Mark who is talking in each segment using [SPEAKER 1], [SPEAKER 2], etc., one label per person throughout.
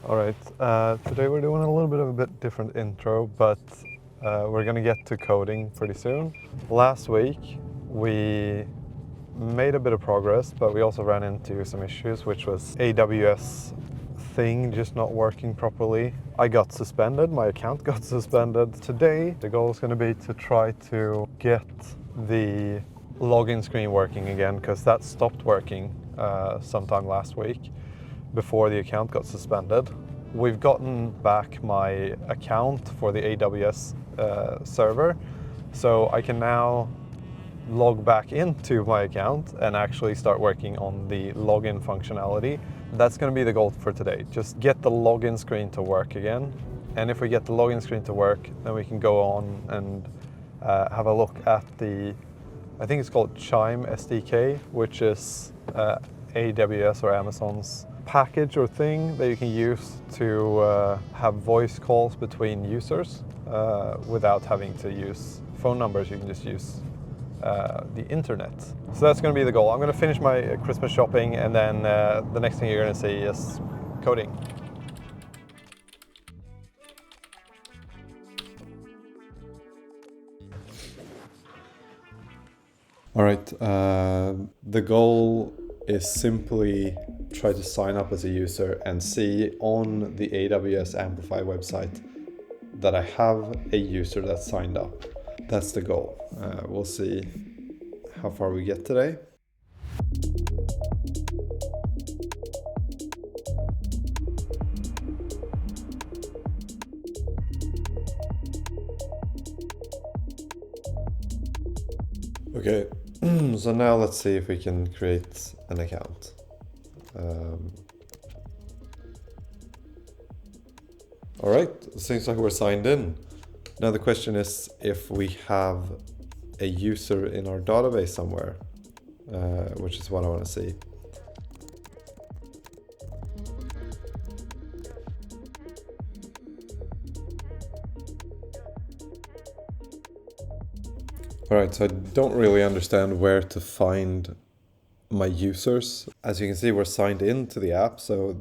[SPEAKER 1] Alright, today we're doing a little bit of a bit different intro, but we're gonna get to coding pretty soon. Last week we made a bit of progress, but we also ran into some issues, which was AWS thing just not working properly. I got suspended, my account got suspended. Today the goal is gonna be to try to get the login screen working again, because that stopped working sometime last week before the account got suspended. We've gotten back my account for the AWS server, so I can now log back into my account and actually start working on the login functionality. That's going to be the goal for today. Just get the login screen to work again. And if we get the login screen to work, then we can go on and have a look at the, I think it's called Chime SDK, which is AWS or Amazon's package or thing that you can use to have voice calls between users without having to use phone numbers. You can just use the internet. So that's going to be the goal. I'm going to finish my Christmas shopping, and then the next thing you're going to see is coding. All right, the goal is simply try to sign up as a user and see on the AWS Amplify website that I have a user that's signed up. That's the goal. We'll see how far we get today. Okay, so now let's see if we can create an account. All right, seems like we're signed in. Now the question is if we have a user in our database somewhere, which is what I want to see. All right, so I don't really understand where to find my users. As you can see, we're signed in to the app, so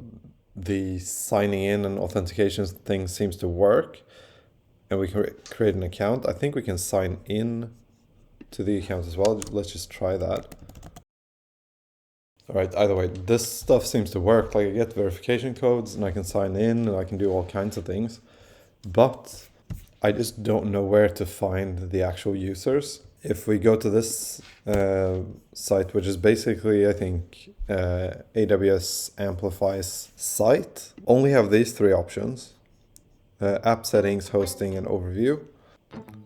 [SPEAKER 1] the signing in and authentication thing seems to work, and we can create an account. I think we can sign in to the account as well. Let's just try that. All right, either way, this stuff seems to work. Like I get verification codes and I can sign in and I can do all kinds of things, but I just don't know where to find the actual users. If we go to this site, which is basically, I think, AWS Amplify's site, only have these three options: app settings, hosting, and overview.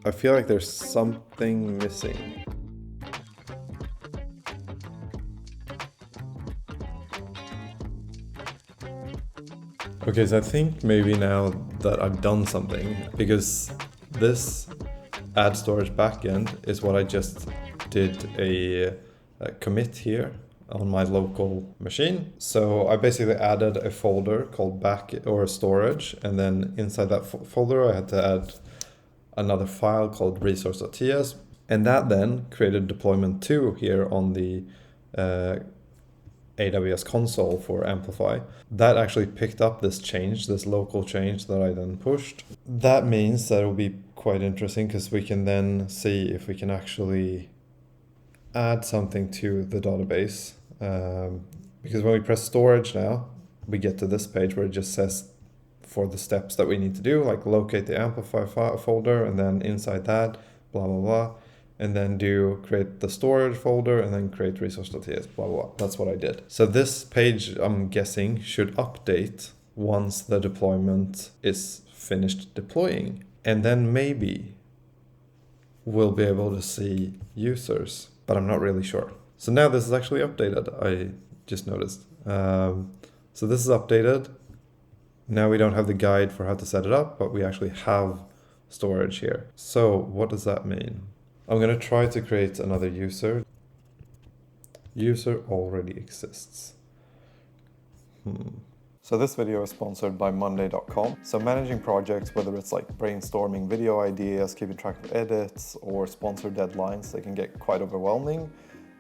[SPEAKER 1] I feel like there's something missing. Okay, so I think maybe now that I've done something, because this add storage backend is what I just did a commit here on my local machine. So I basically added a folder called back or storage, and then inside that folder I had to add another file called resource.ts, and that then created deployment 2 here on the AWS console for Amplify. That actually picked up this change, this local change that I then pushed. That means that it will be quite interesting because we can then see if we can actually add something to the database. Because when we press storage now, we get to this page where it just says for the steps that we need to do, like locate the Amplify folder, and then inside that, blah, blah, blah. And then create the storage folder, and then create resource.ts, blah, blah, blah. That's what I did. So this page, I'm guessing, should update once the deployment is finished deploying. And then maybe we'll be able to see users, but I'm not really sure. So now this is actually updated, I just noticed. So this is updated. Now we don't have the guide for how to set it up, but we actually have storage here. So what does that mean? I'm going to try to create another user. User already exists. So this video is sponsored by Monday.com. So managing projects, whether it's like brainstorming video ideas, keeping track of edits, or sponsor deadlines, they can get quite overwhelming.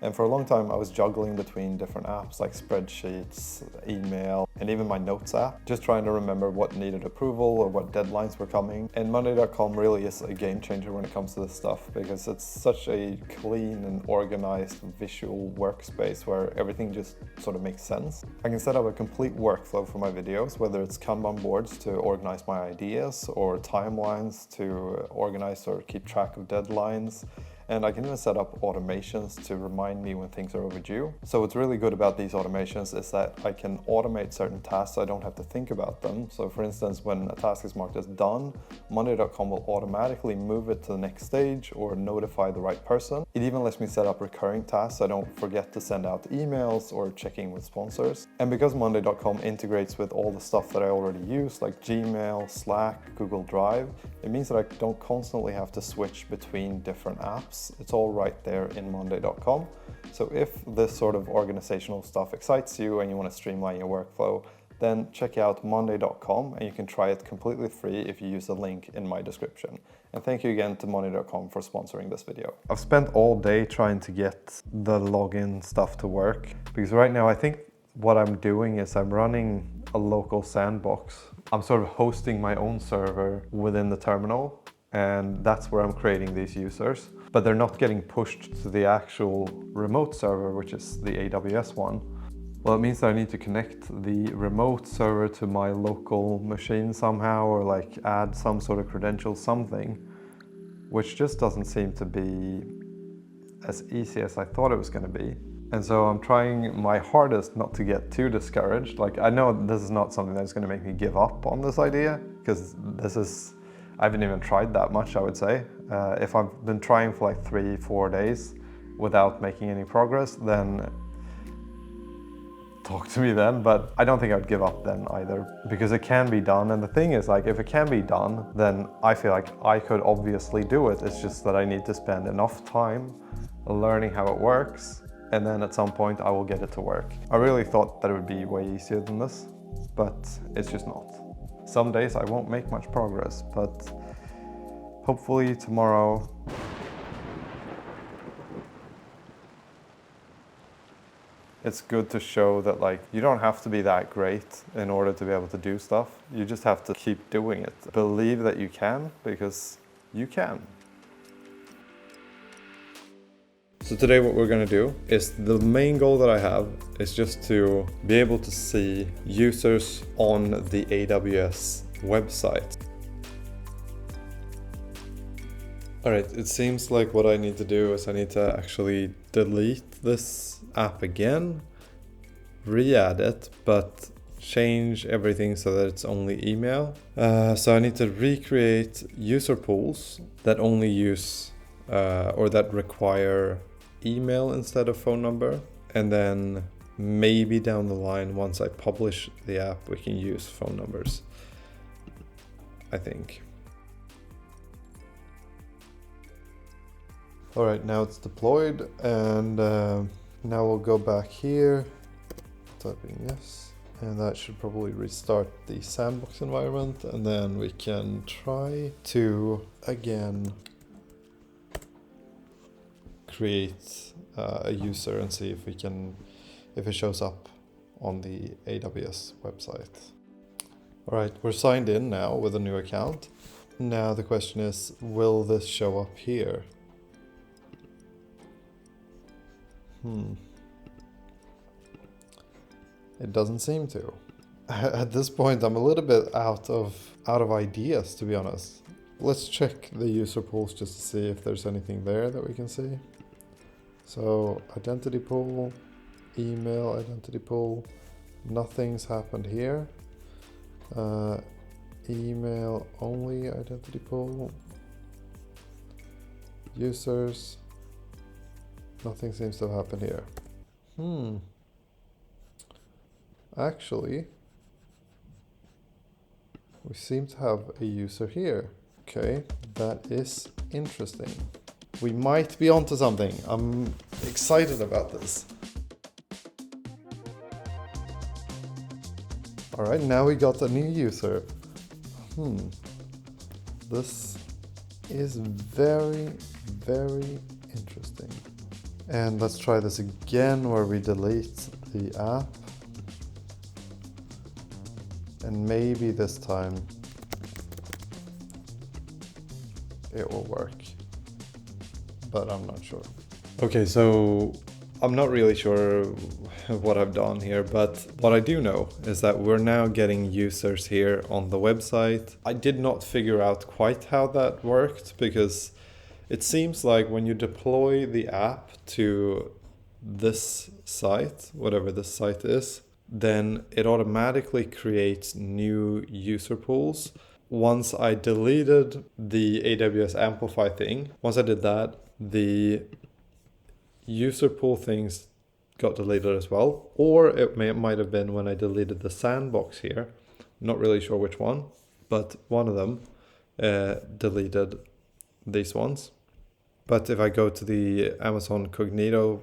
[SPEAKER 1] And for a long time I was juggling between different apps like spreadsheets, email, and even my notes app, just trying to remember what needed approval or what deadlines were coming. And Monday.com really is a game changer when it comes to this stuff, because it's such a clean and organized visual workspace where everything just sort of makes sense. I can set up a complete workflow for my videos, whether it's Kanban boards to organize my ideas or timelines to organize or keep track of deadlines. And I can even set up automations to remind me when things are overdue. So what's really good about these automations is that I can automate certain tasks so I don't have to think about them. So for instance, when a task is marked as done, Monday.com will automatically move it to the next stage or notify the right person. It even lets me set up recurring tasks so I don't forget to send out emails or checking with sponsors. And because Monday.com integrates with all the stuff that I already use, like Gmail, Slack, Google Drive, it means that I don't constantly have to switch between different apps. It's all right there in Monday.com. So if this sort of organizational stuff excites you and you want to streamline your workflow, then check out Monday.com, and you can try it completely free if you use the link in my description. And thank you again to Monday.com for sponsoring this video. I've spent all day trying to get the login stuff to work, because right now I think what I'm doing is I'm running a local sandbox. I'm sort of hosting my own server within the terminal, and that's where I'm creating these users. But they're not getting pushed to the actual remote server, which is the AWS one. Well, it means that I need to connect the remote server to my local machine somehow, or like add some sort of credential, something, which just doesn't seem to be as easy as I thought it was going to be. And so I'm trying my hardest not to get too discouraged. Like, I know this is not something that's going to make me give up on this idea, because I haven't even tried that much, I would say. If I've been trying for like 3-4 days without making any progress, then talk to me then. But I don't think I'd give up then either, because it can be done. And the thing is, like, if it can be done, then I feel like I could obviously do it. It's just that I need to spend enough time learning how it works, and then at some point I will get it to work. I really thought that it would be way easier than this, but it's just not. Some days I won't make much progress, but hopefully tomorrow it's good to show that, like, you don't have to be that great in order to be able to do stuff. You just have to keep doing it. Believe that you can, because you can. So today what we're going to do is, the main goal that I have is just to be able to see users on the AWS website. Alright, it seems like what I need to do is I need to actually delete this app again, re-add it, but change everything so that it's only email. So I need to recreate user pools that only use or that require email instead of phone number, and then maybe down the line, once I publish the app, we can use phone numbers, I think. All right, now it's deployed, and now we'll go back here, typing yes, and that should probably restart the sandbox environment, and then we can try to again create a user and see if it shows up on the AWS website. All right, we're signed in now with a new account. Now the question is, will this show up here? It doesn't seem to. At this point, I'm a little bit out of ideas, to be honest. Let's check the user pools just to see if there's anything there that we can see. So identity pool, email identity pool, nothing's happened here. Email only identity pool, users, nothing seems to have happened here. Actually, we seem to have a user here. Okay, that is interesting. We might be onto something. I'm excited about this. All right, now we got a new user. This is very, very interesting. And let's try this again where we delete the app. And maybe this time it will work, but I'm not sure. Okay, so I'm not really sure what I've done here, but what I do know is that we're now getting users here on the website. I did not figure out quite how that worked, because it seems like when you deploy the app to this site, whatever this site is, then it automatically creates new user pools. Once I deleted the AWS Amplify thing, once I did that, the user pool things got deleted as well. Or it might have been when I deleted the sandbox here. Not really sure which one, but one of them deleted these ones. But if I go to the Amazon Cognito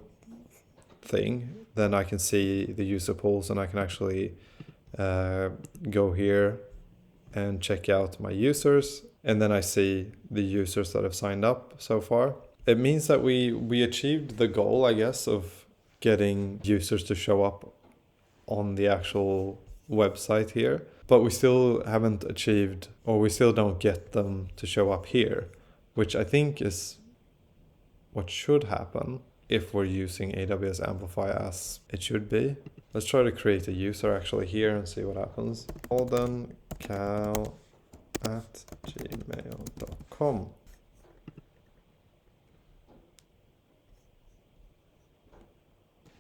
[SPEAKER 1] thing, then I can see the user pools, and I can actually go here and check out my users, and then I see the users that have signed up so far. It means that we achieved the goal, I guess, of getting users to show up on the actual website here, but we still haven't achieved, or we still don't get them to show up here, which I think is what should happen if we're using AWS Amplify as it should be. Let's try to create a user actually here and see what happens. holdencow@gmail.com.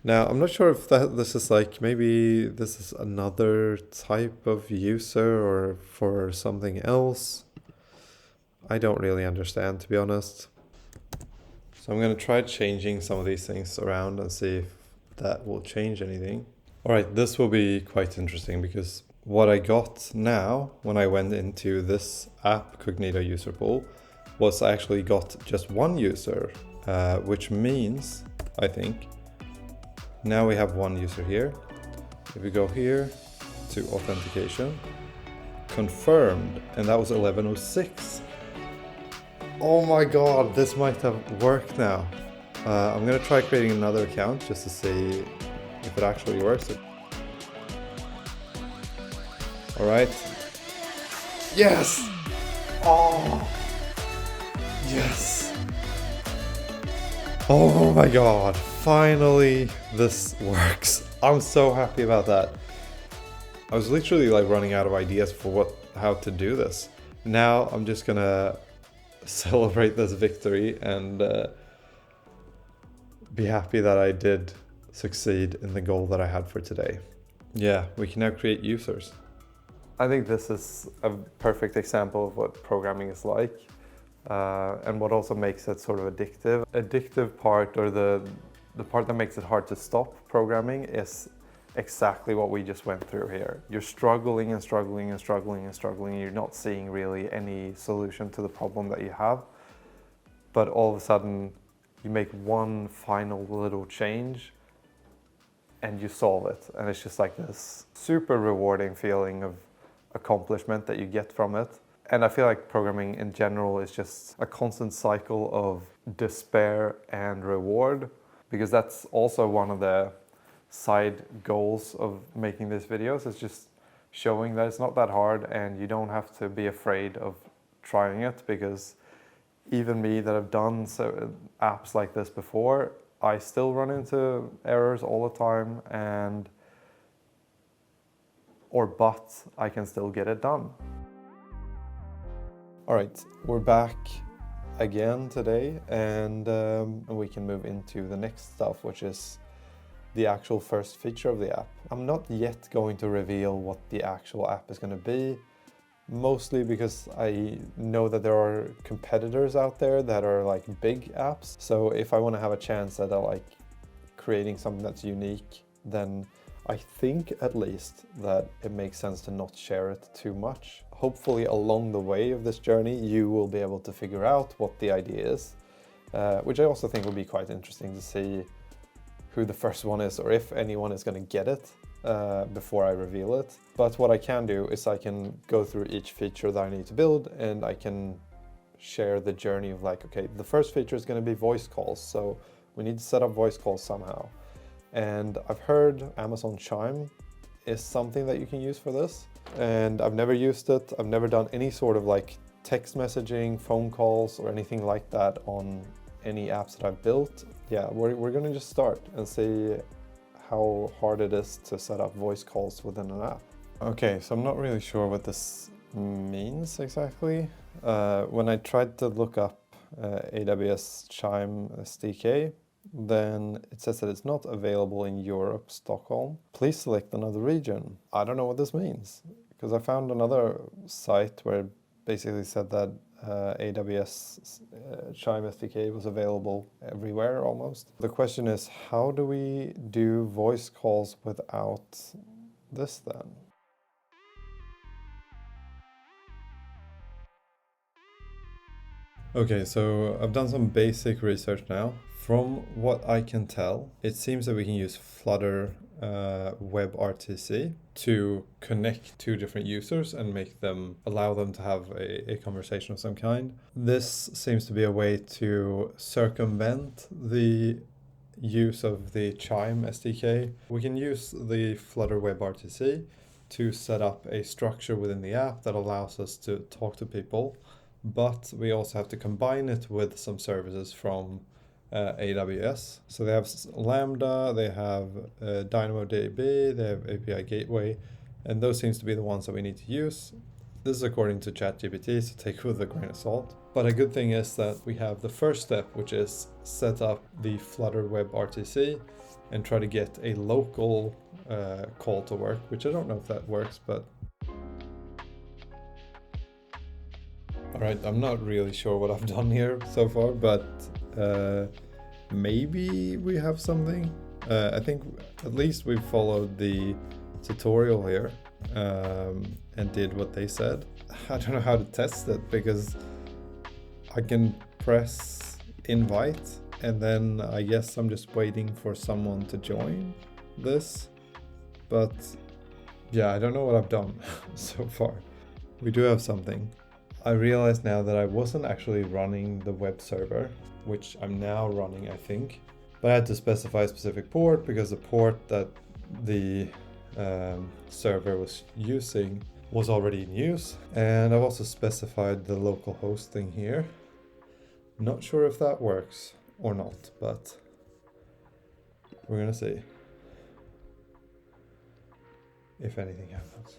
[SPEAKER 1] Now, I'm not sure if this is like, maybe this is another type of user or for something else. I don't really understand, to be honest. So I'm going to try changing some of these things around and see if that will change anything. All right, this will be quite interesting, because what I got now when I went into this app Cognito user pool was I actually got just one user, which means, I think, now we have one user here. If we go here to authentication, confirmed, and that was 11:06. Oh my god, this might have worked now. I'm gonna try creating another account just to see if it actually works. All right. Yes! Oh! Yes! Oh my god, finally this works. I'm so happy about that. I was literally like running out of ideas for how to do this. Now I'm just gonna celebrate this victory and be happy that I did succeed in the goal that I had for today. Yeah, we can now create users. I think this is a perfect example of what programming is like, and what also makes it sort of addictive. Addictive part, or the part that makes it hard to stop programming, is exactly what we just went through here. You're struggling and struggling and struggling and struggling, and you're not seeing really any solution to the problem that you have. But all of a sudden, you make one final little change and you solve it. And it's just like this super rewarding feeling of accomplishment that you get from it. And I feel like programming in general is just a constant cycle of despair and reward, because that's also one of the side goals of making these videos, is just showing that it's not that hard and you don't have to be afraid of trying it, because even me that have done apps like this before, I still run into errors all the time, but I can still get it done. All right, we're back again today, and we can move into the next stuff, which is the actual first feature of the app. I'm not yet going to reveal what the actual app is going to be, mostly because I know that there are competitors out there that are like big apps. So if I want to have a chance at like creating something that's unique, then I think at least that it makes sense to not share it too much. Hopefully along the way of this journey, you will be able to figure out what the idea is, which I also think will be quite interesting to see who the first one is, or if anyone is going to get it before I reveal it. But what I can do is I can go through each feature that I need to build, and I can share the journey of like, okay, the first feature is going to be voice calls. So We need to set up voice calls somehow. And I've heard Amazon Chime is something that you can use for this. And I've never used it. I've never done any sort of like text messaging, phone calls, or anything like that on any apps that I've built. Yeah, we're gonna just start and see how hard it is to set up voice calls within an app. Okay, so I'm not really sure what this means exactly. When I tried to look up AWS Chime SDK, then it says that it's not available in Europe, Stockholm. Please select another region. I don't know what this means, because I found another site where it basically said that AWS Chime SDK was available everywhere almost. The question is, how do we do voice calls without this then? Okay, so I've done some basic research now. From what I can tell, it seems that we can use Flutter WebRTC to connect two different users and allow them to have a conversation of some kind. This seems to be a way to circumvent the use of the Chime SDK. We can use the Flutter WebRTC to set up a structure within the app that allows us to talk to people, but we also have to combine it with some services from AWS. So they have Lambda, they have DynamoDB, they have API Gateway, and those seems to be the ones that we need to use. This is according to ChatGPT, so take it with a grain of salt. But a good thing is that we have the first step, which is set up the Flutter WebRTC and try to get a local call to work, which I don't know if that works, but all right, I'm not really sure what I've done here so far, but maybe we have something. I think at least we followed the tutorial here and did what they said. I don't know how to test it, because I can press invite and then I guess I'm just waiting for someone to join this. But yeah, I don't know what I've done so far. We do have something. I realize now that I wasn't actually running the web server, which I'm now running, I think. But I had to specify a specific port because the port that the server was using was already in use. And I've also specified the local host thing here. Not sure if that works or not, but we're gonna see if anything happens.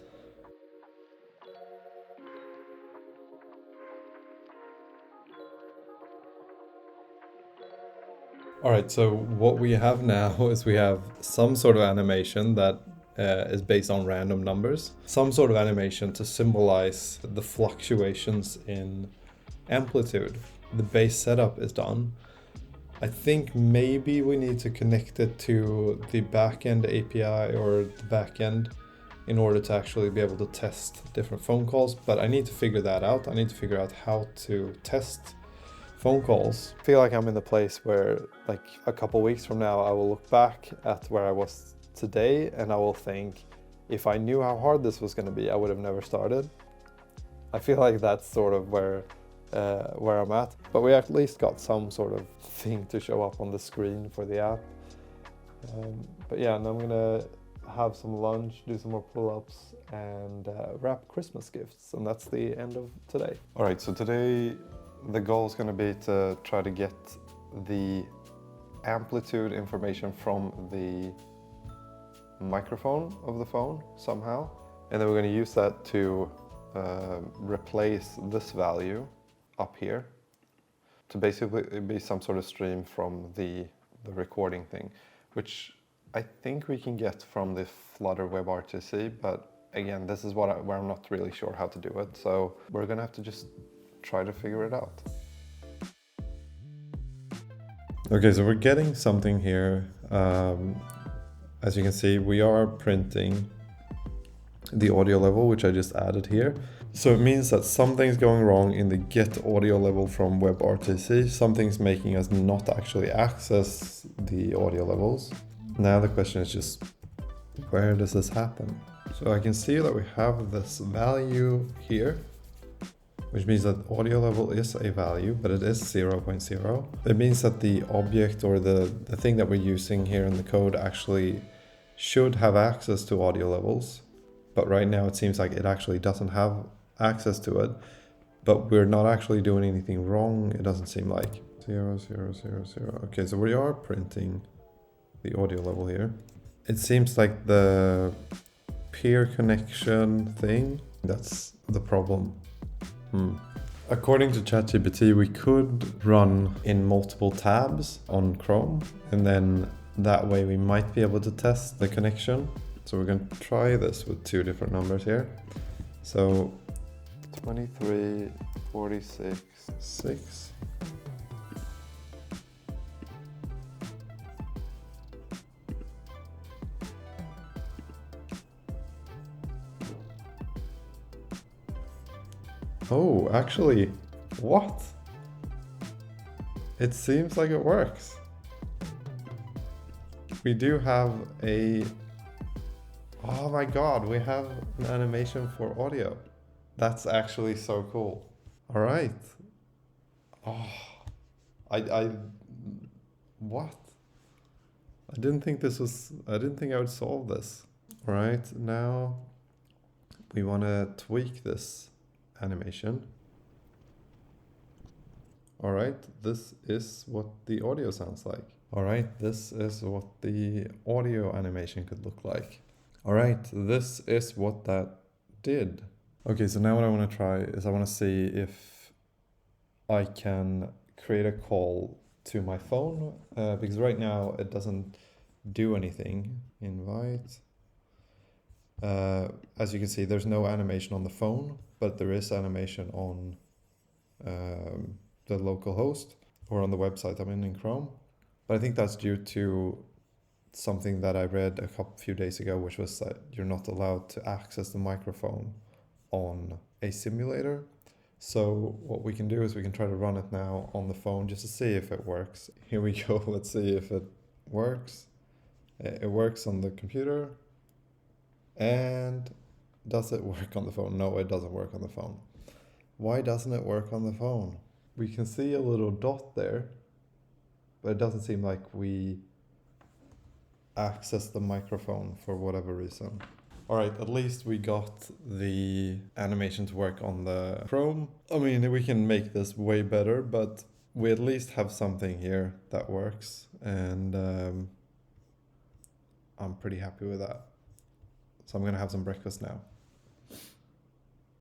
[SPEAKER 1] All right, so what we have now is we have some sort of animation that is based on random numbers, some sort of animation to symbolize the fluctuations in amplitude. The base setup is done. I think maybe we need to connect it to the backend API or the backend in order to actually be able to test different phone calls, but I need to figure that out. I need to figure out how to test phone calls. I feel like I'm in the place where like a couple weeks from now, I will look back at where I was today and I will think, if I knew how hard this was going to be, I would have never started. I feel like that's sort of where I'm at, but we at least got some sort of thing to show up on the screen for the app. But yeah, and I'm gonna have some lunch, do some more pull-ups, and wrap Christmas gifts, and that's the end of today. All right, so today the goal is going to be to try to get the amplitude information from the microphone of the phone somehow, and then we're going to use that to replace this value up here to basically be some sort of stream from the recording thing, which I think we can get from the Flutter WebRTC, but again, this is where I'm not really sure how to do it, so we're going to have to just try to figure it out. Okay, so we're getting something here. As you can see, we are printing the audio level, which I just added here. So it means that something's going wrong in the get audio level from WebRTC. Something's making us not actually access the audio levels. Now the question is just, where does this happen? So I can see that we have this value here. which means that audio level is a value, but it is 0.0. It means that the object or the thing that we're using here in the code actually should have access to audio levels, but right now it seems like it actually doesn't have access to it, but we're not actually doing anything wrong, it doesn't seem like. 0, 0, 0, 0. Okay, so we are printing the audio level here. It seems like the peer connection thing, that's the problem. According to ChatGPT, we could run in multiple tabs on Chrome, and then that way we might be able to test the connection. So we're going to try this with two different numbers here. So 23, 46, 6. Oh, actually, what? It seems like it works. We do have a... Oh my god, we have an animation for audio. That's actually so cool. All right. Oh, what? I didn't think I would solve this. All right, now we want to tweak this animation. All right, this is what the audio sounds like. All right, this is what the audio animation could look like. All right, this is what that did. Okay, so now what I want to try is I want to see if I can create a call to my phone, because right now it doesn't do anything. Invite. As you can see, there's no animation on the phone, but there is animation on the local host or on the website I'm in Chrome. But I think that's due to something that I read a few days ago, which was that you're not allowed to access the microphone on a simulator. So what we can do is we can try to run it now on the phone just to see if it works. Here we go. Let's see if it works. It works on the computer. And does it work on the phone? No, it doesn't work on the phone. Why doesn't it work on the phone? We can see a little dot there, but it doesn't seem like we access the microphone for whatever reason. All right, at least we got the animation to work on the Chrome. I mean, we can make this way better, but we at least have something here that works, and I'm pretty happy with that. So I'm gonna have some breakfast now.